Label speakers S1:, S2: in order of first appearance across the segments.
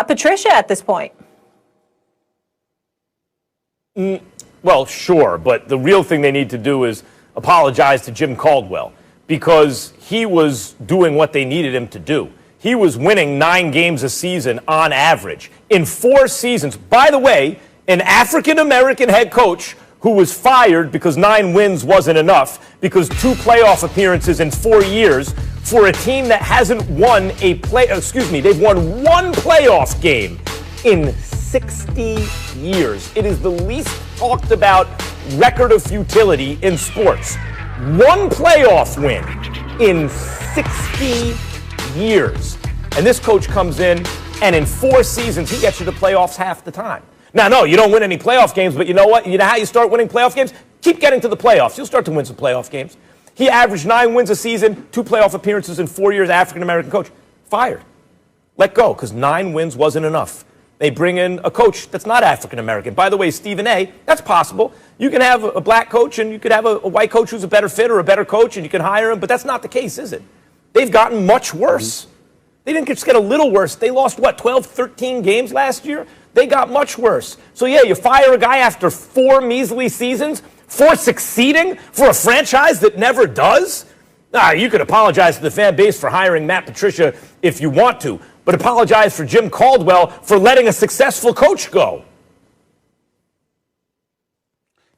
S1: Matt Patricia at this point.
S2: Well, sure, but the real thing they need to do is apologize to Jim Caldwell, because he was doing what they needed him to do. He was winning 9 games a season on average in 4 seasons. By the way, an African-American head coach who was fired because 9 wins wasn't enough, because 2 playoff appearances in 4 years for a team that hasn't won they've won 1 playoff game in 60 years. It is the least talked about record of futility in sports. 1 playoff win in 60 years. And this coach comes in, and in 4 seasons, he gets you to playoffs half the time. Now, no, you don't win any playoff games, but you know what? You know how you start winning playoff games? Keep getting to the playoffs. You'll start to win some playoff games. He averaged 9 wins a season, 2 playoff appearances in 4 years, African-American coach. Fired. Let go, because 9 wins wasn't enough. They bring in a coach that's not African-American. By the way, Stephen A., that's possible. You can have a black coach, and you could have a white coach who's a better fit or a better coach, and you can hire him, but that's not the case, is it? They've gotten much worse. They didn't just get a little worse. They lost, 12, 13 games last year? They got much worse. So, yeah, you fire a guy after 4 measly seasons for succeeding for a franchise that never does? You could apologize to the fan base for hiring Matt Patricia if you want to, but apologize for Jim Caldwell for letting a successful coach go.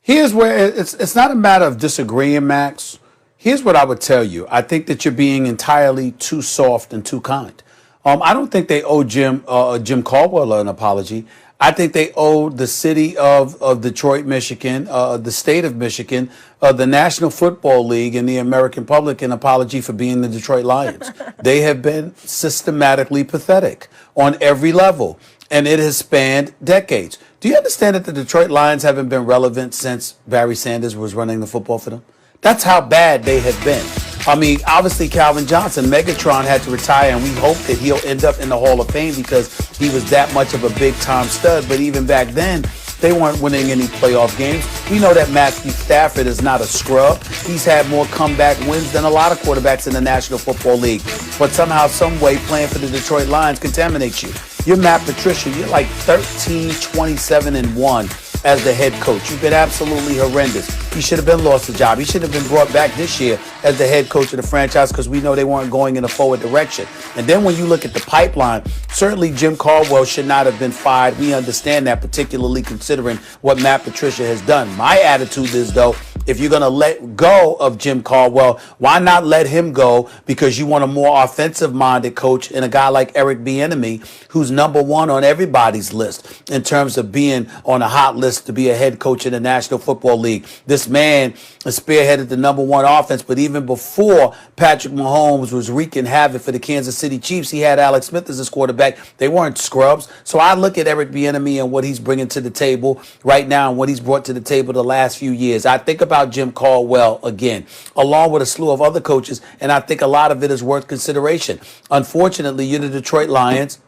S3: Here's where it's not a matter of disagreeing, Max. Here's what I would tell you. I think that you're being entirely too soft and too kind. I don't think they owe Jim Caldwell an apology. I think they owe the city of Detroit, Michigan, the state of Michigan, the National Football League, and the American public an apology for being the Detroit Lions. They have been systematically pathetic on every level, and it has spanned decades. Do you understand that the Detroit Lions haven't been relevant since Barry Sanders was running the football for them? That's how bad they have been. I mean, obviously, Calvin Johnson, Megatron, had to retire, and we hope that he'll end up in the Hall of Fame because he was that much of a big-time stud. But even back then, they weren't winning any playoff games. We know that Matthew Stafford is not a scrub. He's had more comeback wins than a lot of quarterbacks in the National Football League. But somehow, some way, playing for the Detroit Lions contaminates you. You're Matt Patricia. You're like 13, 27, and 1. As the head coach. You've been absolutely horrendous. He should have been lost the job. He should have been brought back this year as the head coach of the franchise because we know they weren't going in a forward direction. And then when you look at the pipeline, certainly Jim Caldwell should not have been fired. We understand that, particularly considering what Matt Patricia has done. My attitude is, though, if you're going to let go of Jim Caldwell, why not let him go? Because you want a more offensive-minded coach and a guy like Eric Bieniemy, who's number 1 on everybody's list in terms of being on a hot list to be a head coach in the National Football League. This man has spearheaded the number 1 offense, but even before Patrick Mahomes was wreaking havoc for the Kansas City Chiefs, he had Alex Smith as his quarterback. They weren't scrubs. So I look at Eric Bieniemy and what he's bringing to the table right now and what he's brought to the table the last few years. I think about Jim Caldwell again, along with a slew of other coaches, and I think a lot of it is worth consideration. Unfortunately, you're the Detroit Lions.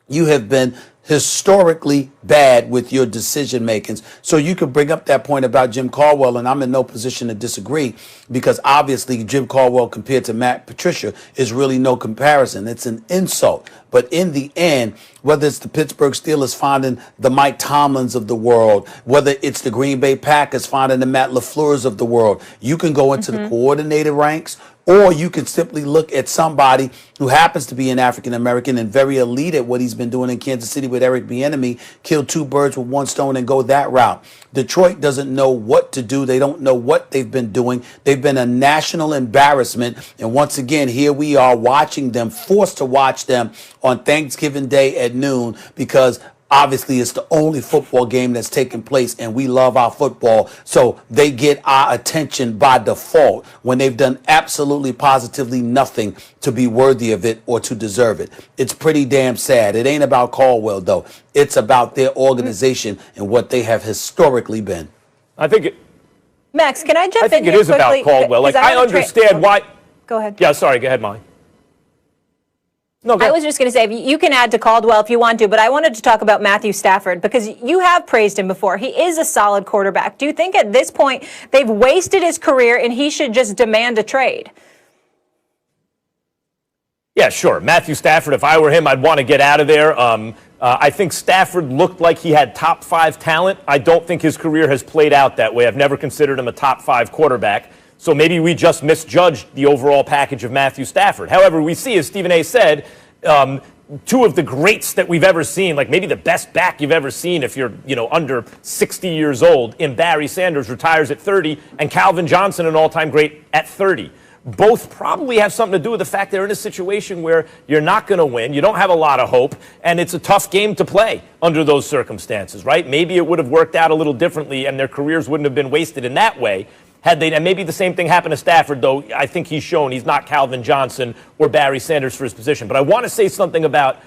S3: You have been historically bad with your decision makings. So you could bring up that point about Jim Caldwell, and I'm in no position to disagree because obviously Jim Caldwell compared to Matt Patricia is really no comparison. It's an insult. But in the end, whether it's the Pittsburgh Steelers finding the Mike Tomlins of the world, whether it's the Green Bay Packers finding the Matt LaFleurs of the world, you can go into the coordinated ranks, or you can simply look at somebody who happens to be an African-American and very elite at what he's been doing in Kansas City with Eric Bieniemy, kill 2 birds with 1 stone and go that route. Detroit doesn't know what to do. They don't know what they've been doing. They've been a national embarrassment. And once again, here we are watching them, forced to watch them on Thanksgiving Day at noon because obviously it's the only football game that's taking place and we love our football. So they get our attention by default when they've done absolutely positively nothing to be worthy of it or to deserve it. It's pretty damn sad. It ain't about Caldwell, though. It's about their organization and what they have historically been.
S2: I think
S1: Max, can I jump in here
S2: quickly? I think it is
S1: quickly?
S2: about Caldwell. Like, I understand why.
S1: Go ahead.
S2: Yeah, sorry. Go ahead, Molly. No,
S1: I was just going to say, you can add to Caldwell if you want to, but I wanted to talk about Matthew Stafford because you have praised him before. He is a solid quarterback. Do you think at this point they've wasted his career and he should just demand a trade?
S2: Yeah, sure. Matthew Stafford, if I were him, I'd want to get out of there. I think Stafford looked like he had top 5 talent. I don't think his career has played out that way. I've never considered him a top 5 quarterback. So maybe we just misjudged the overall package of Matthew Stafford. However, we see, as Stephen A. said, two of the greats that we've ever seen, like maybe the best back you've ever seen if you're, under 60 years old, in Barry Sanders, retires at 30, and Calvin Johnson, an all-time great, at 30. Both probably have something to do with the fact they're in a situation where you're not going to win, you don't have a lot of hope, and it's a tough game to play under those circumstances, right? Maybe it would have worked out a little differently and their careers wouldn't have been wasted in that way had they, and maybe the same thing happened to Stafford, though I think he's shown he's not Calvin Johnson or Barry Sanders for his position. But I want to say something about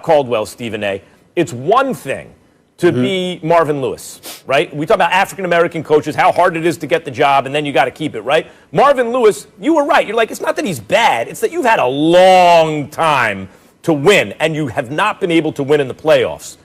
S2: Caldwell, Stephen A. It's one thing to be Marvin Lewis, right? We talk about African-American coaches, how hard it is to get the job, and then you got to keep it, right? Marvin Lewis, you were right. You're like, it's not that he's bad. It's that you've had a long time to win, and you have not been able to win in the playoffs.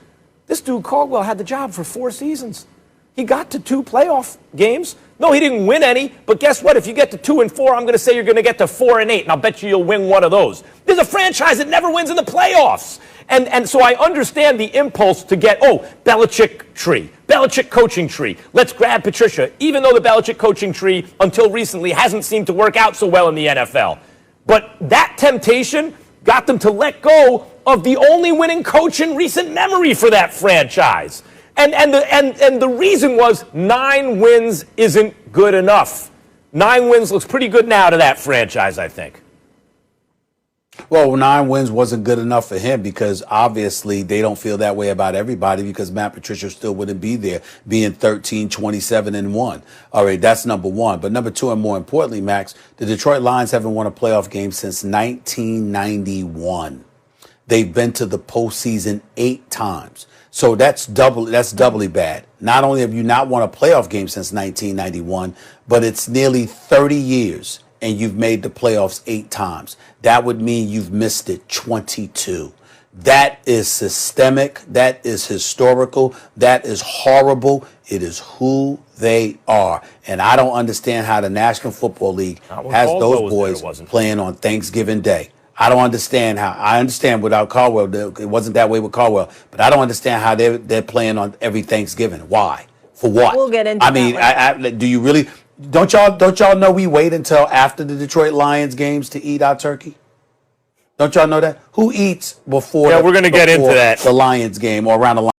S2: This dude, Caldwell, had the job for 4 seasons. He got to 2 playoff games. No, he didn't win any, but guess what? If you get to 2 and 4, I'm going to say you're going to get to 4 and 8, and I'll bet you'll win one of those. There's a franchise that never wins in the playoffs. And so I understand the impulse to get, Belichick tree, Belichick coaching tree. Let's grab Patricia, even though the Belichick coaching tree, until recently, hasn't seemed to work out so well in the NFL. But that temptation got them to let go of the only winning coach in recent memory for that franchise. And the reason was 9 wins isn't good enough. 9 wins looks pretty good now to that franchise, I think.
S3: Well, 9 wins wasn't good enough for him because obviously they don't feel that way about everybody because Matt Patricia still wouldn't be there being 13, 27, and 1. All right, that's number one. But number 2, and more importantly, Max, the Detroit Lions haven't won a playoff game since 1991. They've been to the postseason 8 times. So that's doubly bad. Not only have you not won a playoff game since 1991, but it's nearly 30 years and you've made the playoffs 8 times. That would mean you've missed it 22. That is systemic. That is historical. That is horrible. It is who they are. And I don't understand how the National Football League has those boys playing on Thanksgiving Day. I don't understand how. I understand without Caldwell, it wasn't that way with Caldwell, but I don't understand how they're playing on every Thanksgiving. Why? For what?
S1: We'll get into
S3: that. Do you really? Don't y'all know we wait until after the Detroit Lions games to eat our turkey? Don't y'all know that? Who eats before?
S2: Yeah, we're going to get into that.
S3: The Lions game or around the Lions.